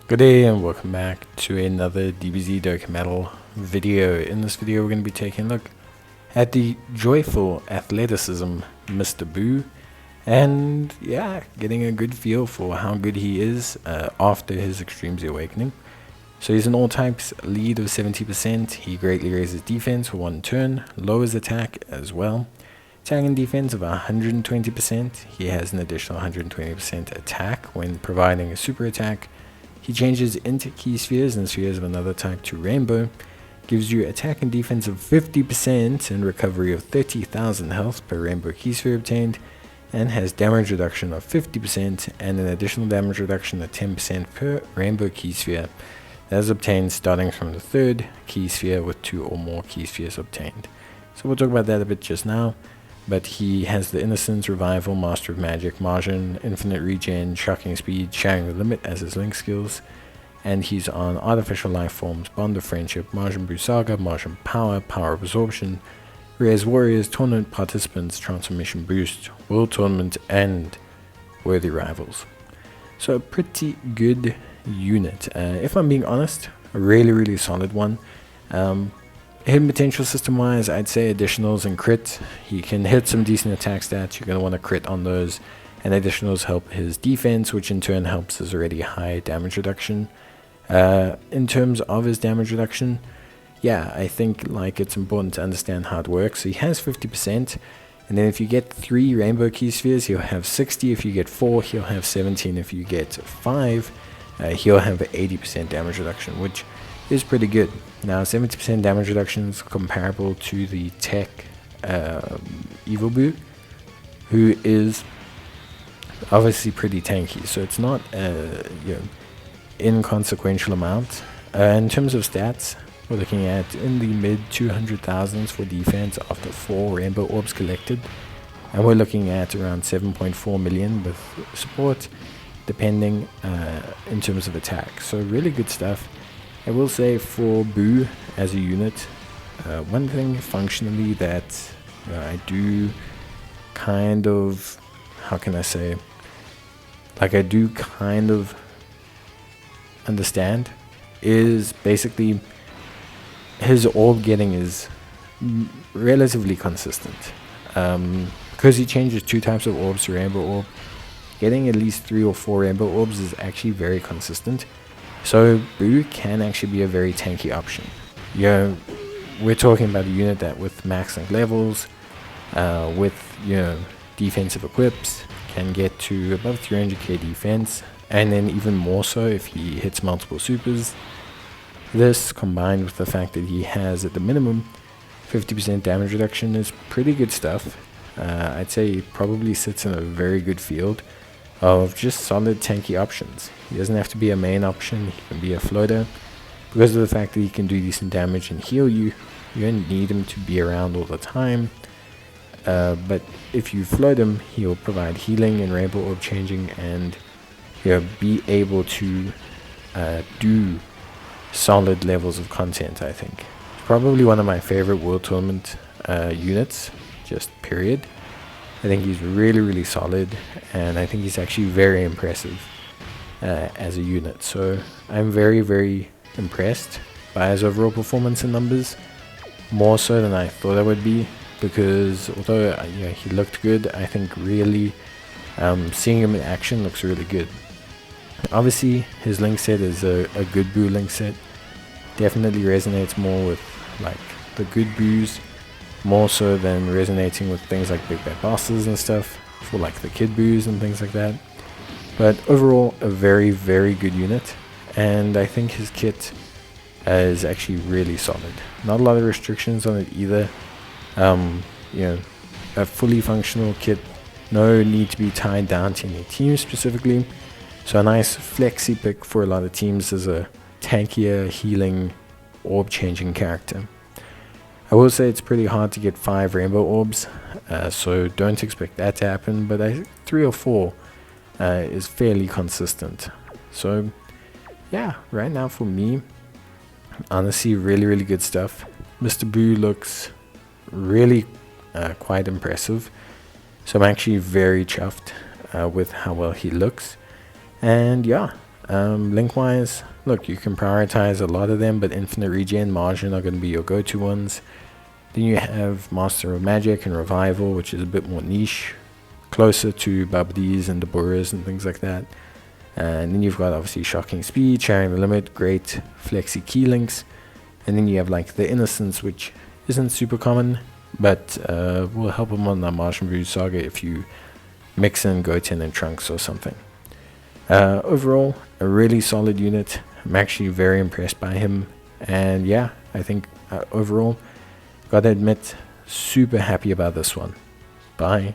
Good day and welcome back to another DBZ Dokkan video. In this video we're going to be taking a look at the joyful athleticism Mr. Boo, and yeah, getting a good feel for how good he is after his Extreme Z Awakening. So he's an all types lead of 70%, he greatly raises defense for one turn, lowers attack as well. Attack and defense of 120%, he has an additional 120% attack when providing a super attack. He changes into key spheres and spheres of another type to rainbow, gives you attack and defense of 50% and recovery of 30,000 health per rainbow key sphere obtained, and has damage reduction of 50% and an additional damage reduction of 10% per rainbow key sphere that is obtained starting from the third key sphere with 2 or more key spheres obtained. So we'll talk about that a bit just now. But he has the Innocence, Revival, Master of Magic, Margin, Infinite Regen, Shocking Speed, Shattering the Limit as his link skills. And he's on Artificial Life Forms, Bond of Friendship, Margin Boost Saga, Margin Power, Power of Absorption, Rares Warriors, Tournament Participants, Transformation Boost, World Tournament, and Worthy Rivals. So a pretty good unit. If I'm being honest, a really solid one. Hidden potential system wise, I'd say additionals and crit. He can hit some decent attack stats, you're going to want to crit on those, and additionals help his defense, which in turn helps his already high damage reduction. In terms of his damage reduction, yeah, I think it's important to understand how it works. So he has 50%, and then if you get 3 rainbow key spheres, he'll have 60. If you get 4, he'll have 17. If you get 5, he'll have 80% damage reduction, which is pretty good. Now 70% damage reduction is comparable to the TEQ Evil Boo, who is obviously pretty tanky, so it's not inconsequential amount. In terms of stats, we're looking at in the mid 200,000s for defense after 4 rainbow orbs collected, and we're looking at around 7.4 million with support, depending in terms of attack. So really good stuff. I will say for Boo as a unit, one thing functionally that I do kind of, how can I say, I do kind of understand is basically his orb getting is relatively consistent. Because he changes 2 types of orbs to rainbow orb, getting at least 3 or 4 rainbow orbs is actually very consistent. So Boo can actually be a very tanky option. We're talking about a unit that with max link levels, with defensive equips, can get to above 300k defense, and then even more so if he hits multiple supers. This combined with the fact that he has at the minimum 50% damage reduction is pretty good stuff. I'd say he probably sits in a very good field of just solid tanky options. He doesn't have to be a main option, he can be a floater. Because of the fact that he can do decent damage and heal you, you don't need him to be around all the time. But if you float him, he'll provide healing and rainbow orb changing, and be able to do solid levels of content, I think. It's probably one of my favorite World Tournament units, just period. I think he's really solid, and I think he's actually very impressive as a unit. So I'm very impressed by his overall performance and numbers, more so than I thought I would be, because although he looked good, I think really seeing him in action looks really good. Obviously his link set is a good Boo link set, definitely resonates more with the good Boos, more so than resonating with things like Big Bad Bosses and stuff for the Kid Boos and things like that. But overall a very good unit, and I think his kit is actually really solid. Not a lot of restrictions on it either. A fully functional kit, no need to be tied down to any team specifically, so a nice flexi pick for a lot of teams as a tankier healing orb changing character. I will say it's pretty hard to get 5 rainbow orbs, so don't expect that to happen, but 3 or 4 is fairly consistent. So yeah, right now for me, honestly really good stuff. Mr. Boo looks really quite impressive, so I'm actually very chuffed with how well he looks. And yeah, Link-wise, look, you can prioritize a lot of them, but Infinite Regen, Margin are going to be your go-to ones. Then you have Master of Magic and Revival, which is a bit more niche, closer to Babadis and Deborahs and things like that. And then you've got obviously Shocking Speed, Sharing the Limit, great flexi key links. And then you have like the Innocence, which isn't super common, but will help him on the Martian Brew Saga if you mix in Goten and Trunks or something. Overall, a really solid unit. I'm actually very impressed by him. And yeah, I think overall, gotta admit, super happy about this one. Bye.